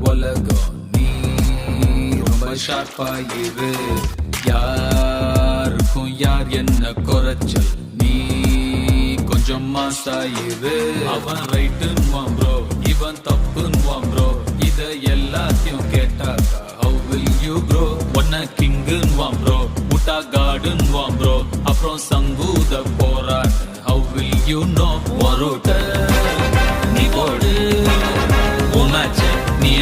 உலகம் நீ ரொம்ப ஷார்ப்பா இரு யாருக்கும் யார் என்ன குறைச்சல் நீ கொஞ்சம் மாசாயிரு அவன் ரைட்டுன்னுவான் ப்ரோ இவன் தப்புன்னுவான் ப்ரோ இத எல்லாத்தையும் கேட்டாக்கா how will you grow ஒன்ன கிங்குன்னுவான் ப்ரோ முட்டா காடுன்னுவான் ப்ரோ அப்புறம் சங்கு